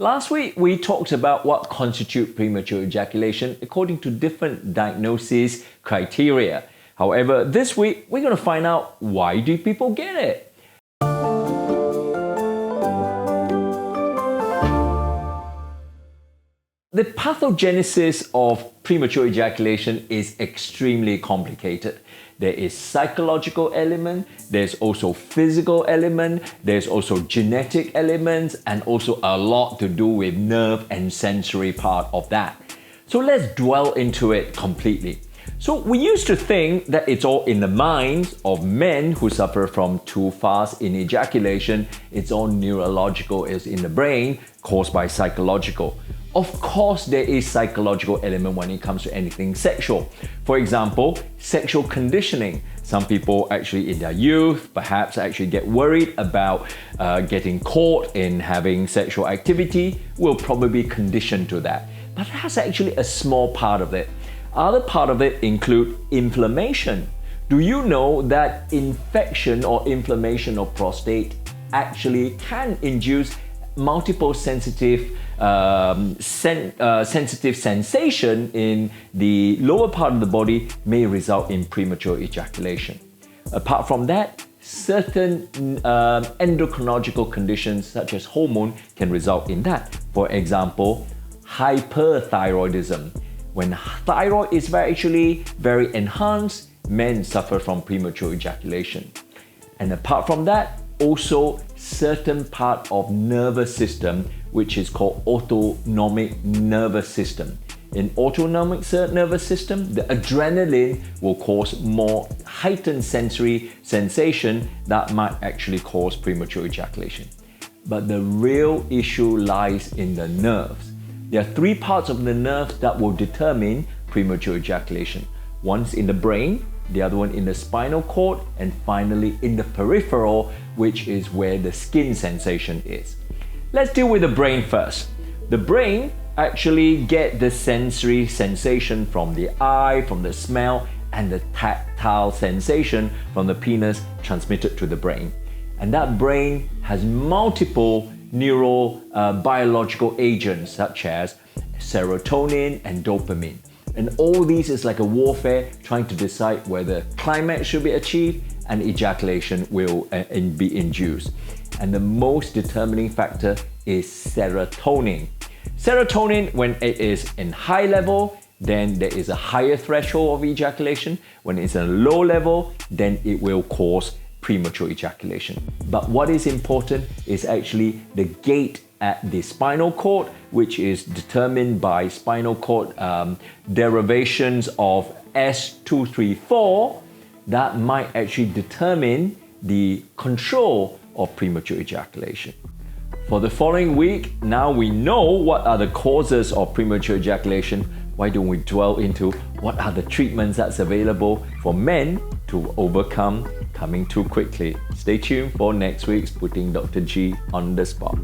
Last week, we talked about what constitutes premature ejaculation according to different diagnosis criteria. However, this week, we're going to find out why do people get it? The pathogenesis of premature ejaculation is extremely complicated. There is psychological element, there's also physical element, there's also genetic elements, and also a lot to do with nerve and sensory part of that. So let's dwell into it completely. So we used to think that it's all in the minds of men who suffer from too fast in ejaculation. It's all neurological, it's in the brain, caused by psychological. Of course, there is psychological element when it comes to anything sexual. For example, sexual conditioning. Some people actually in their youth perhaps actually get worried about getting caught in having sexual activity, will probably be conditioned to that. But that's actually a small part of it. Other part of it include inflammation. Do you know that infection or inflammation of prostate actually can induce multiple sensitive sensation in the lower part of the body may result in premature ejaculation. Apart from that, certain endocrinological conditions such as hormone can result in that. For example, hyperthyroidism. When thyroid is actually very enhanced, men suffer from premature ejaculation. And apart from that, also certain part of nervous system which is called autonomic nervous system. In autonomic nervous system, the adrenaline will cause more heightened sensory sensation that might actually cause premature ejaculation. But the real issue lies in the nerves. There are three parts of the nerves that will determine premature ejaculation. One's in the brain, the other one in the spinal cord, and finally in the peripheral, which is where the skin sensation is. Let's deal with the brain first. The brain actually get the sensory sensation from the eye, from the smell, and the tactile sensation from the penis transmitted to the brain. And that brain has multiple biological agents such as serotonin and dopamine. And all these is like a warfare trying to decide whether climax should be achieved and ejaculation will be induced. And the most determining factor is serotonin. Serotonin, when it is in high level, then there is a higher threshold of ejaculation. When it's a low level, then it will cause premature ejaculation. But what is important is actually the gate at the spinal cord, which is determined by spinal cord derivations of S234, that might actually determine the control of premature ejaculation. For the following week, now we know what are the causes of premature ejaculation. Why don't we dwell into what are the treatments that's available for men to overcome coming too quickly? Stay tuned for next week's Putting Dr. G on the Spot.